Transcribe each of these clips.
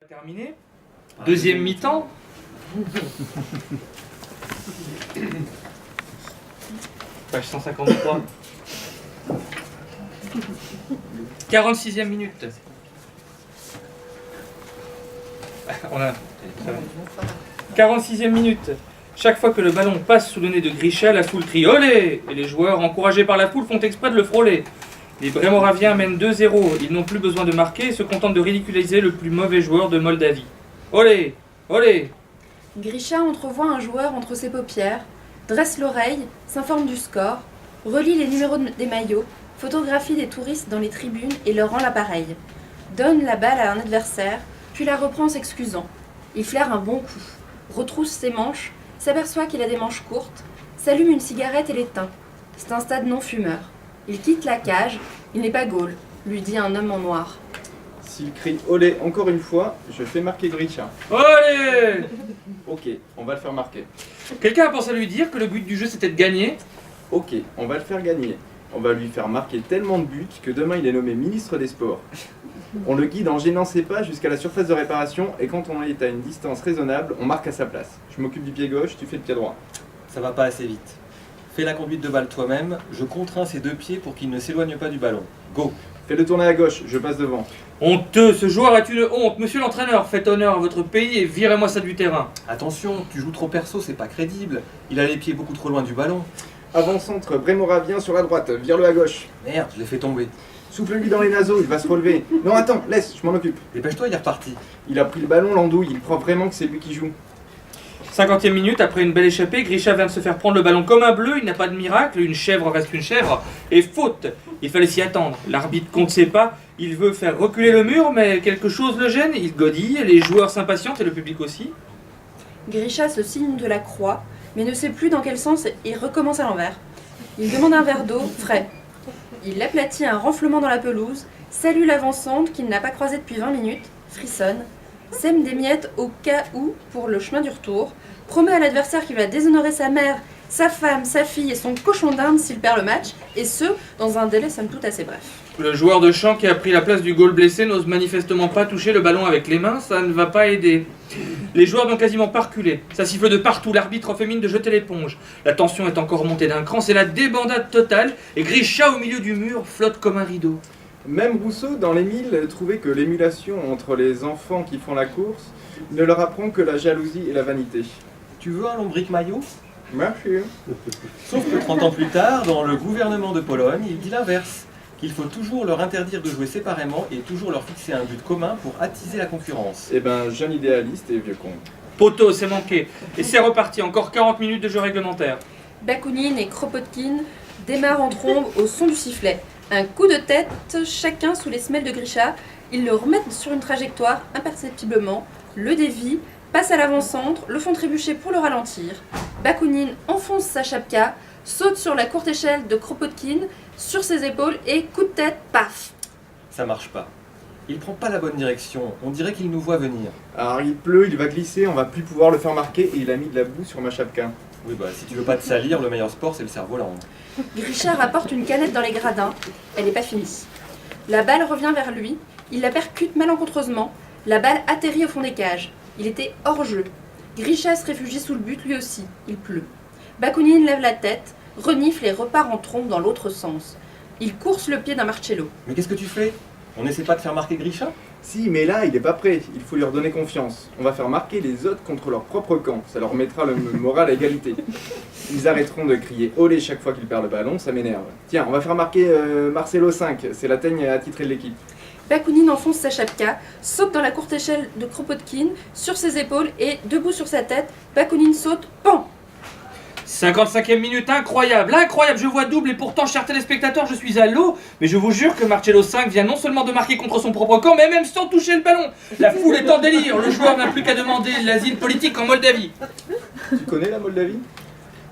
Terminé. Deuxième mi-temps. Page 153. 46e minute. On a... 46e minute. Chaque fois que le ballon passe sous le nez de Grisha, la foule crie « Olé !» et les joueurs, encouragés par la foule, font exprès de le frôler. Les Brémoraviens mènent 2-0. Ils n'ont plus besoin de marquer et se contentent de ridiculiser le plus mauvais joueur de Moldavie. Olé ! Olé ! Grisha entrevoit un joueur entre ses paupières, dresse l'oreille, s'informe du score, relit les numéros des maillots, photographie des touristes dans les tribunes et leur rend l'appareil. Donne la balle à un adversaire, puis la reprend en s'excusant. Il flaire un bon coup, retrousse ses manches, s'aperçoit qu'il a des manches courtes, s'allume une cigarette et l'éteint. C'est un stade non-fumeur. Il quitte la cage, il n'est pas Gaulle, lui dit un homme en noir. S'il crie « Olé » encore une fois, je fais marquer Grisha. Olé ! Ok, on va le faire marquer. Quelqu'un a pensé à lui dire que le but du jeu c'était de gagner? Ok, on va le faire gagner. On va lui faire marquer tellement de buts que demain il est nommé ministre des Sports. On le guide en gênant ses pas jusqu'à la surface de réparation et quand on est à une distance raisonnable, on marque à sa place. Je m'occupe du pied gauche, tu fais le pied droit. Ça va pas assez vite. Fais la conduite de balle toi-même, je contrains ses deux pieds pour qu'il ne s'éloigne pas du ballon. Go! Fais-le tourner à gauche, je passe devant. Honteux, ce joueur est une honte. Monsieur l'entraîneur, faites honneur à votre pays et virez-moi ça du terrain. Attention, tu joues trop perso, c'est pas crédible. Il a les pieds beaucoup trop loin du ballon. Avant-centre, Brémoravien sur la droite, vire-le à gauche. Merde, je l'ai fait tomber. Souffle-lui dans les naseaux, il va se relever. Non attends, laisse, je m'en occupe. Dépêche-toi, il est reparti. Il a pris le ballon, l'andouille, il croit vraiment que c'est lui qui joue. 50e minute, après une belle échappée, Grisha vient de se faire prendre le ballon comme un bleu, il n'a pas de miracle, une chèvre reste une chèvre, et faute. Il fallait s'y attendre, l'arbitre compte ses pas, il veut faire reculer le mur, mais quelque chose le gêne, il godille, les joueurs s'impatientent et le public aussi. Grisha se signe de la croix, mais ne sait plus dans quel sens et recommence à l'envers. Il demande un verre d'eau frais. Il aplatit un renflement dans la pelouse, salue l'avancante qu'il n'a pas croisée depuis 20 minutes, frissonne, sème des miettes au cas où pour le chemin du retour, promet à l'adversaire qu'il va déshonorer sa mère, sa femme, sa fille et son cochon d'Inde s'il perd le match, et ce, dans un délai somme toute assez bref. Le joueur de champ qui a pris la place du goal blessé n'ose manifestement pas toucher le ballon avec les mains, ça ne va pas aider. Les joueurs n'ont quasiment pas reculé. Ça siffle de partout, l'arbitre fait mine de jeter l'éponge. La tension est encore montée d'un cran, c'est la débandade totale, et Grisha au milieu du mur flotte comme un rideau. Même Rousseau, dans l'Émile, trouvait que l'émulation entre les enfants qui font la course ne leur apprend que la jalousie et la vanité. Tu veux un lombric maillot? Merci. Sauf que 30 ans plus tard, dans le gouvernement de Pologne, il dit l'inverse. Qu'il faut toujours leur interdire de jouer séparément et toujours leur fixer un but commun pour attiser la concurrence. Eh ben, jeune idéaliste et vieux con. Poteau, c'est manqué. Et c'est reparti, encore 40 minutes de jeu réglementaire. Bakounine et Kropotkin démarrent en trombe au son du sifflet. Un coup de tête, chacun sous les semelles de Grisha. Ils le remettent sur une trajectoire imperceptiblement, le dévient, passe à l'avant-centre, le font trébucher pour le ralentir. Bakounine enfonce sa chapka, saute sur la courte échelle de Kropotkin, sur ses épaules et coup de tête, paf! Ça marche pas. Il prend pas la bonne direction, on dirait qu'il nous voit venir. Alors il pleut, il va glisser, on va plus pouvoir le faire marquer et il a mis de la boue sur ma chapka. Oui bah si tu veux pas te salir, le meilleur sport c'est le cerf-volant. Grisha rapporte une canette dans les gradins, elle n'est pas finie. La balle revient vers lui, il la percute malencontreusement, la balle atterrit au fond des cages. Il était hors jeu. Grisha se réfugie sous le but lui aussi, il pleut. Bakounine lève la tête, renifle et repart en trombe dans l'autre sens. Il course le pied d'un Marcello. Mais qu'est-ce que tu fais? On essaie pas de faire marquer Grisha? Si, mais là, il est pas prêt, il faut lui redonner confiance. On va faire marquer les autres contre leur propre camp, ça leur mettra le moral à égalité. Ils arrêteront de crier olé chaque fois qu'ils perdent le ballon, ça m'énerve. Tiens, on va faire marquer Marcelo 5, c'est la teigne attitrée de l'équipe. Bakounine enfonce sa chapka, saute dans la courte échelle de Kropotkin, sur ses épaules et, debout sur sa tête, Bakounine saute, pan! 55e minute, incroyable, incroyable, je vois double et pourtant, chers téléspectateurs, je suis à l'eau, mais je vous jure que Marcello 5 vient non seulement de marquer contre son propre camp, mais même sans toucher le ballon. La foule est en délire, le joueur n'a plus qu'à demander l'asile politique en Moldavie. Tu connais la Moldavie?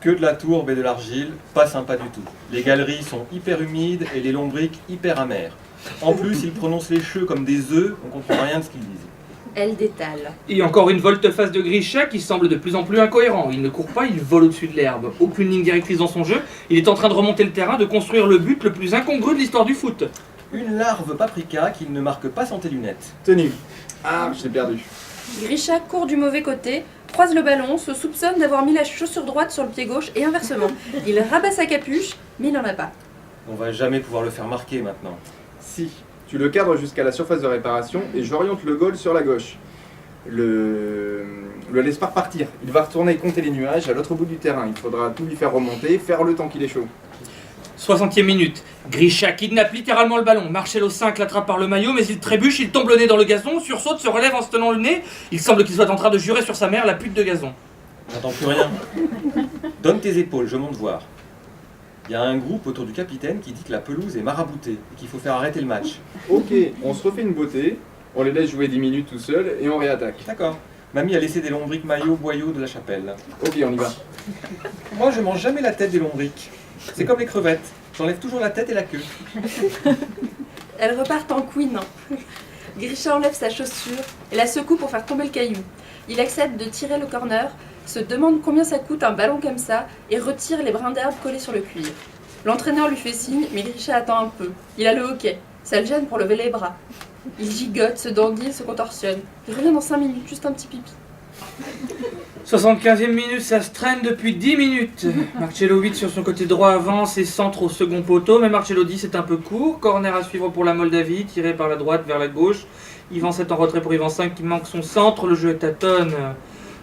Que de la tourbe et de l'argile, pas sympa du tout. Les galeries sont hyper humides et les lombrics hyper amers. En plus, ils prononcent les cheveux comme des œufs, on comprend rien de ce qu'ils disent. Elle détale. Et encore une volte-face de Grisha qui semble de plus en plus incohérent. Il ne court pas, il vole au-dessus de l'herbe. Aucune ligne directrice dans son jeu. Il est en train de remonter le terrain, de construire le but le plus incongru de l'histoire du foot. Une larve paprika qu'il ne marque pas sans tes lunettes. Tenu. Ah, je l'ai perdu. Grisha court du mauvais côté, croise le ballon, se soupçonne d'avoir mis la chaussure droite sur le pied gauche et inversement. Il rabat sa capuche, mais il n'en a pas. On va jamais pouvoir le faire marquer maintenant. Si, tu le cadres jusqu'à la surface de réparation et j'oriente le goal sur la gauche. Le laisse pas repartir. Il va retourner compter les nuages à l'autre bout du terrain. Il faudra tout lui faire remonter, faire le temps qu'il est chaud. 60e minute. Grisha kidnappe littéralement le ballon. Marcello 5 l'attrape par le maillot, mais il trébuche, il tombe le nez dans le gazon, sursaute, se relève en se tenant le nez. Il semble qu'il soit en train de jurer sur sa mère, la pute de gazon. J'entends plus rien. Donne tes épaules, je monte voir. Il y a un groupe autour du capitaine qui dit que la pelouse est maraboutée et qu'il faut faire arrêter le match. Ok, on se refait une beauté, on les laisse jouer 10 minutes tout seuls et on réattaque. D'accord. Mamie a laissé des lombrics maillots boyaux de la chapelle. Ok, on y va. Moi, je mange jamais la tête des lombrics. C'est comme les crevettes. J'enlève toujours la tête et la queue. Elles repartent en couinant. Grisha enlève sa chaussure et la secoue pour faire tomber le caillou. Il accepte de tirer le corner, se demande combien ça coûte un ballon comme ça et retire les brins d'herbe collés sur le cuir. L'entraîneur lui fait signe, mais Grisha attend un peu. Il a le hockey. Ça le gêne pour lever les bras. Il gigote, se dandine, se contorsionne. Il revient dans 5 minutes, juste un petit pipi. 75e minute, ça se traîne depuis 10 minutes. Marcello 8 sur son côté droit avance et centre au second poteau, mais Marcello 10 est un peu court. Corner à suivre pour la Moldavie, tiré par la droite vers la gauche. Yvan 7 en retrait pour Yvan 5 qui manque son centre, le jeu tâtonne.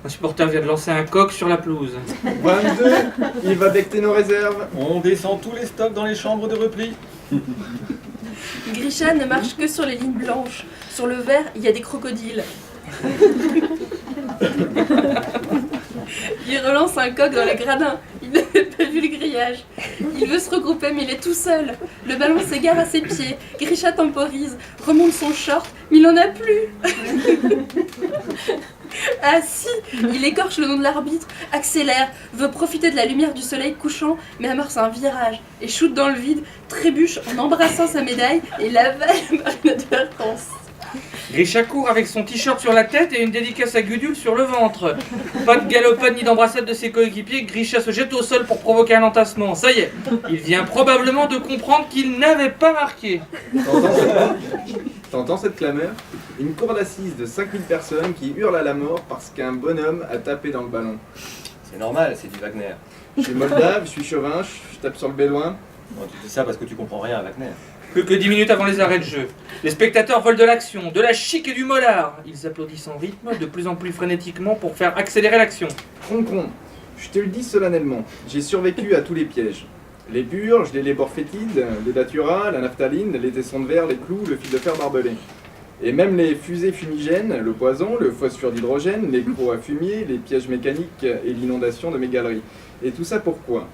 Un supporter vient de lancer un coq sur la pelouse. 22, il va becter nos réserves. On descend tous les stocks dans les chambres de repli. Grisha ne marche que sur les lignes blanches. Sur le vert, il y a des crocodiles. Il relance un coq dans les gradins. Il n'avait pas vu le grillage. Il veut se regrouper, mais il est tout seul. Le ballon s'égare à ses pieds. Grisha temporise, remonte son short, mais il n'en a plus. Ah si, il écorche le nom de l'arbitre, accélère, veut profiter de la lumière du soleil couchant, mais amorce un virage et shoot dans le vide, trébuche en embrassant sa médaille et l'avale par inadvertance. Grisha court avec son t-shirt sur la tête et une dédicace à Gudule sur le ventre. Pas de galopade ni d'embrassade de ses coéquipiers, Grisha se jette au sol pour provoquer un entassement. Ça y est, il vient probablement de comprendre qu'il n'avait pas marqué. T'entends cette clameur? Une cour d'assises de 5000 personnes qui hurlent à la mort parce qu'un bonhomme a tapé dans le ballon. C'est normal, c'est du Wagner. Je suis moldave, je suis chauvin, je tape sur le bédouin. Bon, tu dis ça parce que tu comprends rien à Wagner. Plus que 10 minutes avant les arrêts de jeu. Les spectateurs veulent de l'action, de la chic et du mollard. Ils applaudissent en rythme, de plus en plus frénétiquement pour faire accélérer l'action. Concon, je te le dis solennellement, j'ai survécu à tous les pièges. Les purges, les labords fétides, les datura, la naphtaline, les tessons de verre, les clous, le fil de fer barbelé. Et même les fusées fumigènes, le poison, le phosphore d'hydrogène, les crocs à fumier, les pièges mécaniques et l'inondation de mes galeries. Et tout ça pourquoi?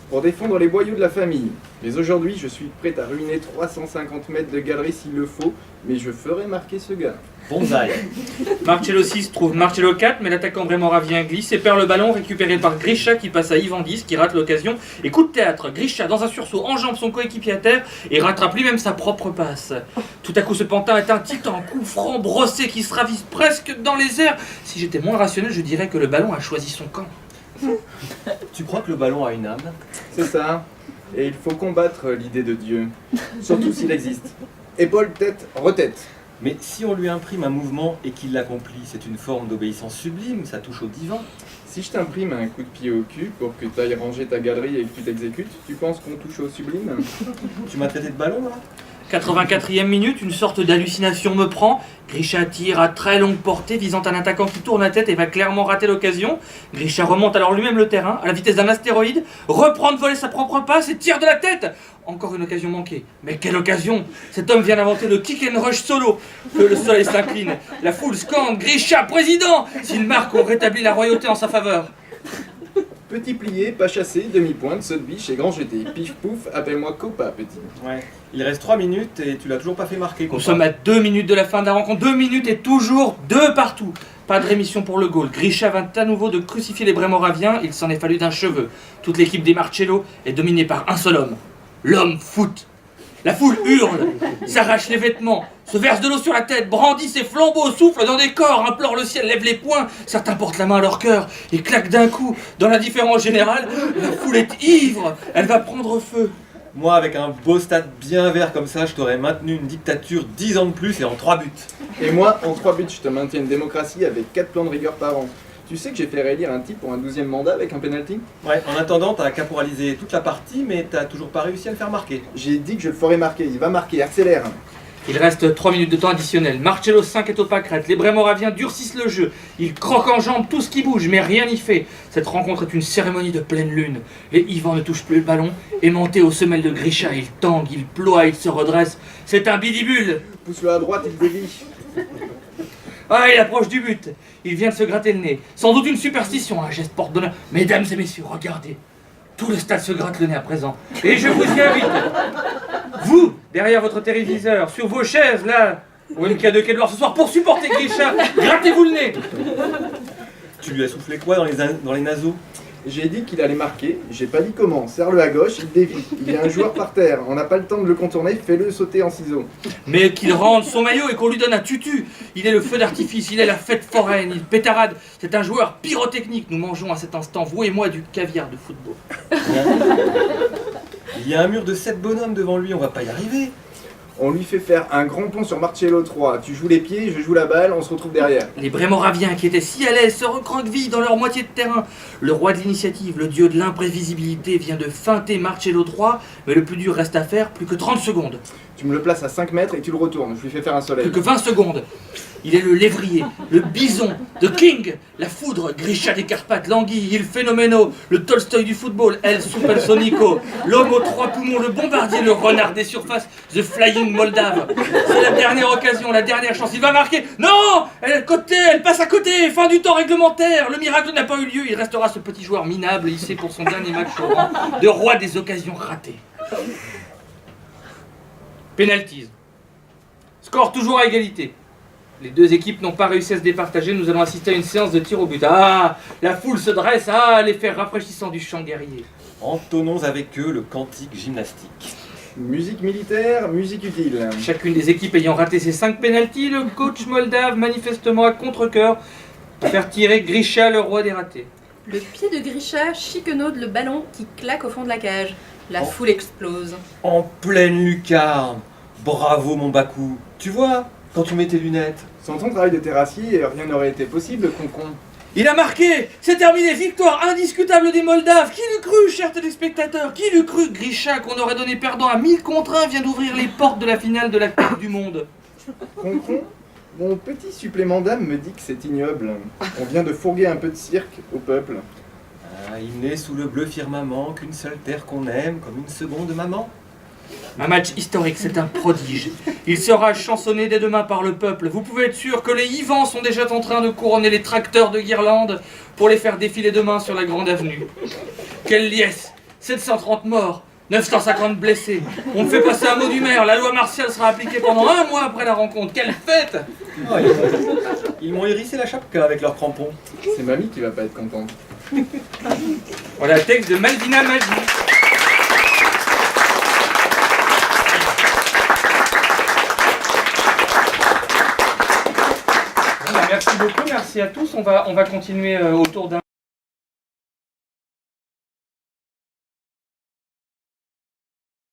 Pour défendre les boyaux de la famille. Mais aujourd'hui, je suis prêt à ruiner 350 mètres de galerie s'il le faut, mais je ferai marquer ce gars. Bonsaï. Marcello 6 trouve Marcello 4, mais l'attaquant brémoravien glisse et perd le ballon récupéré par Grisha qui passe à Yvan 10 qui rate l'occasion. Et coup de théâtre, Grisha dans un sursaut enjambe son coéquipier à terre et rattrape lui-même sa propre passe. Tout à coup ce pantin est un titan, coup franc brossé qui se ravise presque dans les airs. Si j'étais moins rationnel, je dirais que le ballon a choisi son camp. Tu crois que le ballon a une âme? C'est ça. Et il faut combattre l'idée de Dieu. Surtout s'il existe. Épaule, tête, retête. Mais si on lui imprime un mouvement et qu'il l'accomplit, c'est une forme d'obéissance sublime, ça touche au divin. Si je t'imprime un coup de pied au cul pour que tu ailles ranger ta galerie et que tu t'exécutes, tu penses qu'on touche au sublime? Tu m'as traité de ballon là? 84e minute, une sorte d'hallucination me prend. Grisha tire à très longue portée, visant un attaquant qui tourne la tête et va clairement rater l'occasion. Grisha remonte alors lui-même le terrain, à la vitesse d'un astéroïde, reprend de voler sa propre passe et tire de la tête. Encore une occasion manquée. Mais quelle occasion! Cet homme vient d'inventer le kick and rush solo. Que le soleil s'incline. La foule scande, Grisha, président! S'il marque, on rétablit la royauté en sa faveur. Petit plié, pas chassé, demi-pointe, saut de biche et grand jeté. Pif pouf, appelle-moi Copa, petit. Ouais. Il reste 3 minutes et tu l'as toujours pas fait marquer. Nous sommes à 2 minutes de la fin de la rencontre. 2 minutes et toujours 2 partout. Pas de rémission pour le goal. Grisha vint à nouveau de crucifier les Brémoraviens. Il s'en est fallu d'un cheveu. Toute l'équipe des Marcello est dominée par un seul homme. L'homme foot. La foule hurle, s'arrache les vêtements, se verse de l'eau sur la tête, brandit ses flambeaux, souffle dans des corps, implore le ciel, lève les poings. Certains portent la main à leur cœur et claquent d'un coup. Dans l'indifférence générale, la foule est ivre. Elle va prendre feu. Moi, avec un beau stade bien vert comme ça, je t'aurais maintenu une dictature 10 ans de plus et en 3 buts. Et moi, en 3 buts, je te maintiens une démocratie avec 4 plans de rigueur par an. Tu sais que j'ai fait réélire un type pour un 12e mandat avec un penalty? Ouais, en attendant, t'as caporalisé toute la partie, mais t'as toujours pas réussi à le faire marquer. J'ai dit que je le ferais marquer, il va marquer, accélère. Il reste 3 minutes de temps additionnel. Marcello 5 est au pâquerette. Les Brémoraviens durcissent le jeu. Ils croquent en jambes tout ce qui bouge, mais rien n'y fait. Cette rencontre est une cérémonie de pleine lune. Les Ivans ne touchent plus le ballon. Aimanté aux semelles de Grisha, il tangue, il ploie, il se redresse. C'est un bidibule. Pousse-le à droite, il dévie. Ah, il approche du but. Il vient de se gratter le nez. Sans doute une superstition, un geste porte-bonheur. Mesdames et messieurs, regardez. Tout le stade se gratte le nez à présent. Et je vous y invite. Vous, derrière votre téléviseur, sur vos chaises, là, au MK2 Quai de Loire ce soir, pour supporter Grisha, grattez-vous le nez. Tu lui as soufflé quoi dans les naseaux? J'ai dit qu'il allait marquer, j'ai pas dit comment. Serre-le à gauche, il dévie. Il y a un joueur par terre, on n'a pas le temps de le contourner, fais-le sauter en ciseaux. Mais qu'il rende son maillot et qu'on lui donne un tutu. Il est le feu d'artifice, il est la fête foraine, il pétarade. C'est un joueur pyrotechnique. Nous mangeons à cet instant, vous et moi, du caviar de football. Il y a un mur de 7 bonhommes devant lui, on va pas y arriver. On lui fait faire un grand pont sur Marcello 3. Tu joues les pieds, je joue la balle, on se retrouve derrière. Les Brémoraviens, qui étaient si à l'aise, se recroquevillent dans leur moitié de terrain. Le roi de l'initiative, le dieu de l'imprévisibilité, vient de feinter Marcello 3, mais le plus dur reste à faire, plus que 30 secondes. Tu me le places à 5 mètres et tu le retournes. Je lui fais faire un soleil. Plus que 20 secondes. Il est le lévrier, le bison, the king, la foudre, Grisha des Carpates, l'anguille, il phénoméno, le Tolstoï du football, El Supersonico, l'homme aux 3 poumons, le bombardier, le renard des surfaces, the flying Moldave. C'est la dernière occasion, la dernière chance. Il va marquer. Non, elle passe à côté. Fin du temps réglementaire. Le miracle n'a pas eu lieu. Il restera ce petit joueur minable, hissé pour son dernier match au rang de roi des occasions ratées. Penalties. Score toujours à égalité. Les deux équipes n'ont pas réussi à se départager. Nous allons assister à une séance de tir au but. Ah, la foule se dresse. Ah, l'effet rafraîchissant du chant guerrier. Entonnons avec eux le cantique gymnastique. Musique militaire, musique utile. Chacune des équipes ayant raté ses 5 pénaltys, le coach moldave manifestement à contre-cœur de faire tirer Grisha, le roi des ratés. Le pied de Grisha chiquenaude le ballon qui claque au fond de la cage. La foule explose. En pleine lucarne. Bravo mon Bakou. Tu vois, quand tu mets tes lunettes. Sans ton travail de terrassier, rien n'aurait été possible, concon. Il a marqué. C'est terminé. Victoire indiscutable des Moldaves. Qui l'eût cru, chers téléspectateurs? Qui l'eût cru? Grisha, qu'on aurait donné perdant à 1000 contre 1, vient d'ouvrir les portes de la finale de la Coupe du Monde. Concon, mon petit supplément d'âme me dit que c'est ignoble. On vient de fourguer un peu de cirque au peuple. Ah, il n'est sous le bleu firmament qu'une seule terre qu'on aime, comme une seconde maman. Un match historique, c'est un prodige. Il sera chansonné dès demain par le peuple. Vous pouvez être sûr que les Ivans sont déjà en train de couronner les tracteurs de guirlandes pour les faire défiler demain sur la grande avenue. Quelle liesse! 730 morts, 950 blessés. On me fait passer un mot du maire. La loi martiale sera appliquée pendant 1 mois après la rencontre. Quelle fête! Oh, ils m'ont hérissé la chapka avec leurs crampons. C'est mamie qui va pas être contente. Voilà, texte de Malvina Magie. Merci beaucoup, merci à tous. On va continuer autour d'un...